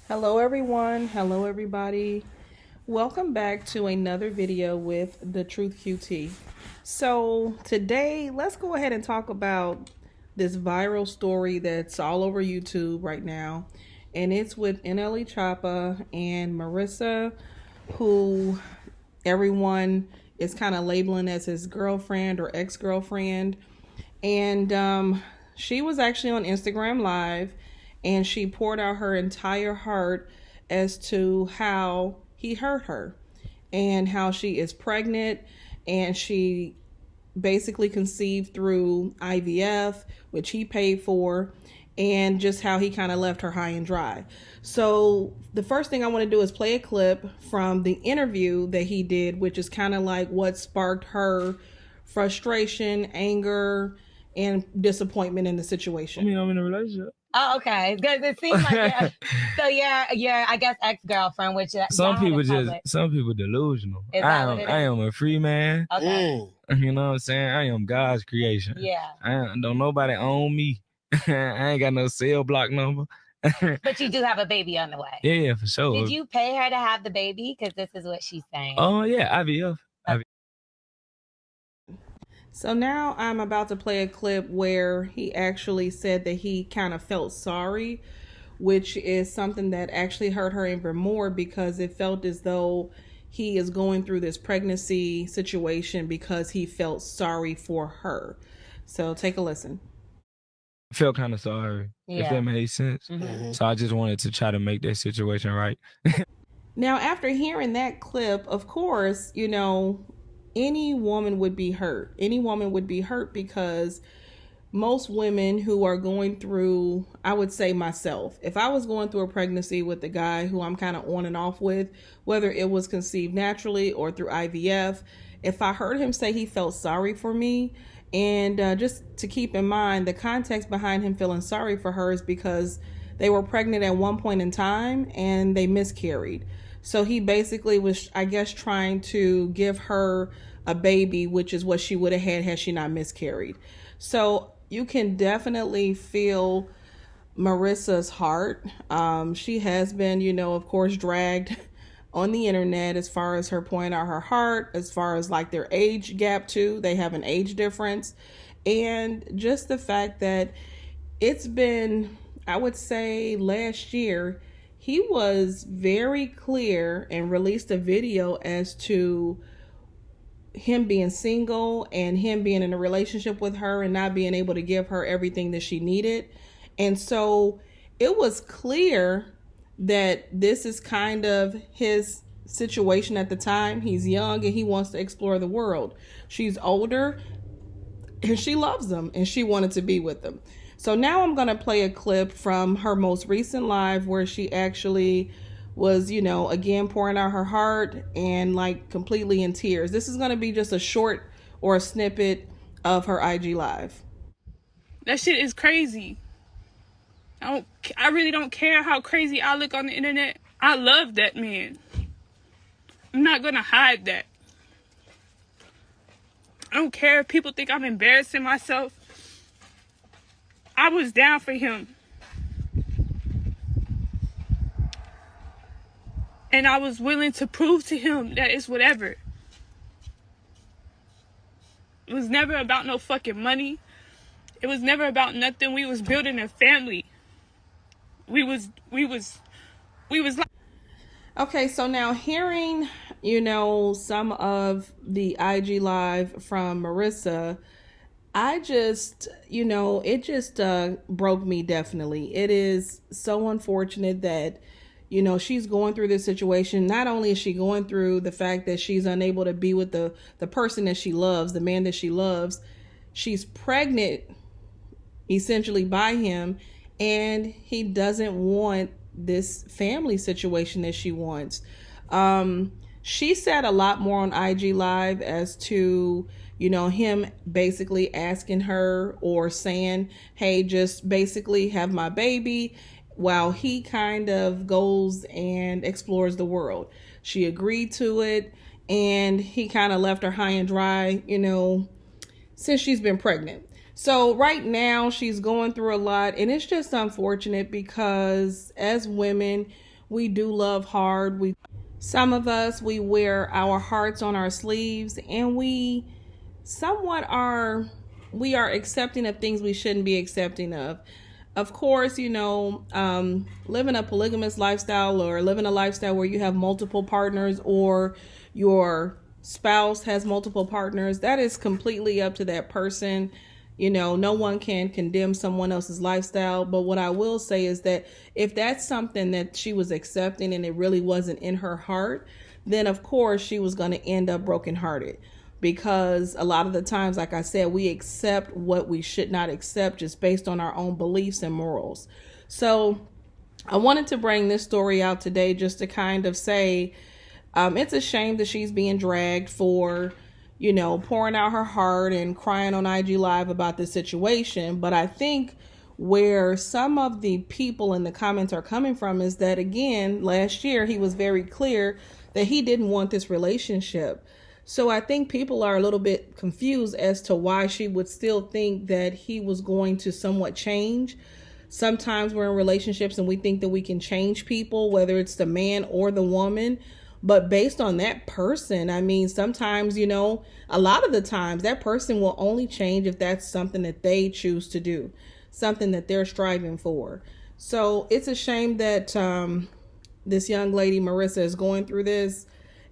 Hello everyone, hello everybody. Welcome back to another video with The Truth QT. So today, let's go ahead and talk about this viral story that's all over YouTube right now. And it's with NLE Choppa and Marissa, who everyone is kind of labeling as his girlfriend or ex-girlfriend. And she was actually on Instagram Live and she poured out her entire heart as to how he hurt her and how she is pregnant and she basically conceived through IVF, which he paid for, and just how he kind of left her high and dry. So the first thing I want to do is play a clip from the interview that he did, which is kind of like what sparked her frustration, anger, and disappointment in the situation. I mean, I'm in a relationship. Oh, okay. Because it seems like so yeah, I guess ex-girlfriend, which some people delusional. I am a free man. Okay. You know what I'm saying? I am God's creation. Yeah. Don't nobody own me. I ain't got no cell block number. But you do have a baby on the way. Yeah, for sure. Did you pay her to have the baby? Because this is what she's saying. Oh yeah, IVF. So now I'm about to play a clip where he actually said that he kind of felt sorry, which is something that actually hurt her even more because it felt as though he is going through this pregnancy situation because he felt sorry for her. So take a listen. I felt kind of sorry, if that made sense. Mm-hmm. So I just wanted to try to make that situation right. Now, after hearing that clip, of course, you know, any woman would be hurt. Any woman would be hurt because most women who are going through, I would say myself, if I was going through a pregnancy with a guy who I'm kind of on and off with, whether it was conceived naturally or through IVF, if I heard him say he felt sorry for me, and just to keep in mind, the context behind him feeling sorry for her is because they were pregnant at one point in time and they miscarried. So he basically was, I guess, trying to give her a baby, which is what she would have had she not miscarried. So you can definitely feel Marissa's heart. She has been, you know, of course, dragged on the internet as far as her pointing out her heart, as far as like their age gap too. They have an age difference. And just the fact that it's been, I would say last year, he was very clear and released a video as to him being single and him being in a relationship with her and not being able to give her everything that she needed. And so it was clear that this is kind of his situation at the time. He's young and he wants to explore the world. She's older and she loves him and she wanted to be with him. So now I'm going to play a clip from her most recent live where she actually was, you know, again, pouring out her heart and like completely in tears. This is going to be just a short or a snippet of her IG live. That shit is crazy. I really don't care how crazy I look on the internet. I love that man. I'm not going to hide that. I don't care if people think I'm embarrassing myself. I was down for him. And I was willing to prove to him that it's whatever. It was never about no fucking money. It was never about nothing. We was building a family. We was like... Okay, so now hearing, you know, some of the IG live from Marissa, I just, you know, it just broke me definitely. It is so unfortunate that, you know, she's going through this situation. Not only is she going through the fact that she's unable to be with the person that she loves, the man that she loves, she's pregnant essentially by him, and he doesn't want this family situation that she wants. She said a lot more on IG Live as to, you know, him basically asking her or saying, hey, just basically have my baby, while he kind of goes and explores the world. She agreed to it, and he kind of left her high and dry, you know, since she's been pregnant. So right now she's going through a lot, and it's just unfortunate because as women, we do love hard. Some of us, we wear our hearts on our sleeves, and we are accepting of things we shouldn't be accepting of. Of course, living a polygamous lifestyle or living a lifestyle where you have multiple partners or your spouse has multiple partners, that is completely up to that person. No one can condemn someone else's lifestyle. But what I will say is that if that's something that she was accepting and it really wasn't in her heart, then of course she was going to end up brokenhearted. Because a lot of the times, like I said, we accept what we should not accept just based on our own beliefs and morals. So I wanted to bring this story out today just to kind of say it's a shame that she's being dragged for, pouring out her heart and crying on IG Live about this situation. But I think where some of the people in the comments are coming from is that, again, last year he was very clear that he didn't want this relationship. So I think people are a little bit confused as to why she would still think that he was going to somewhat change. Sometimes we're in relationships and we think that we can change people, whether it's the man or the woman. But based on that person, I mean, sometimes, a lot of the times that person will only change if that's something that they choose to do, something that they're striving for. So it's a shame that this young lady, Marissa, is going through this,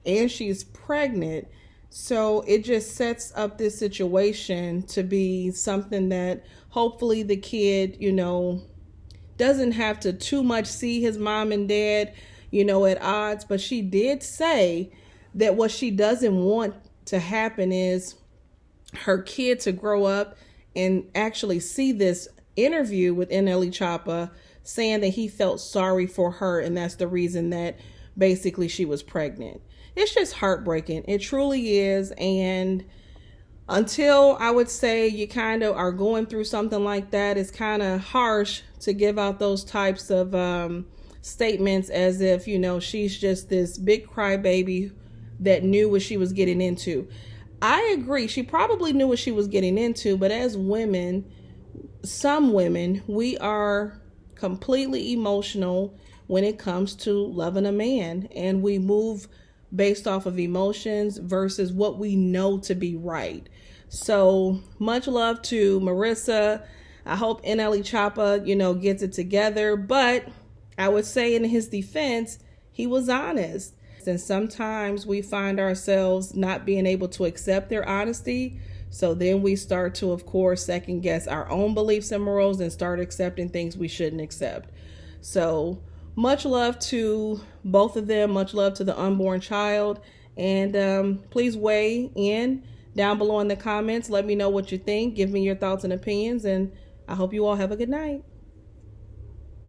and she's pregnant. So it just sets up this situation to be something that hopefully the kid, doesn't have to too much see his mom and dad, at odds. But she did say that what she doesn't want to happen is her kid to grow up and actually see this interview with NLE Choppa saying that he felt sorry for her, and that's the reason that basically she was pregnant. It's just heartbreaking. It truly is. And until, I would say, you kind of are going through something like that, it's kind of harsh to give out those types of statements as if, she's just this big crybaby that knew what she was getting into. I agree. She probably knew what she was getting into, but as women, some women, we are completely emotional when it comes to loving a man, and we move based off of emotions versus what we know to be right. So much love to Marissa. I hope NLE Choppa, gets it together. But I would say in his defense, he was honest. And sometimes we find ourselves not being able to accept their honesty. So then we start to, of course, second guess our own beliefs and morals and start accepting things we shouldn't accept. So much love to both of them. Much love to the unborn child. And please weigh in down below in the comments. Let me know what you think. Give me your thoughts and opinions. And I hope you all have a good night.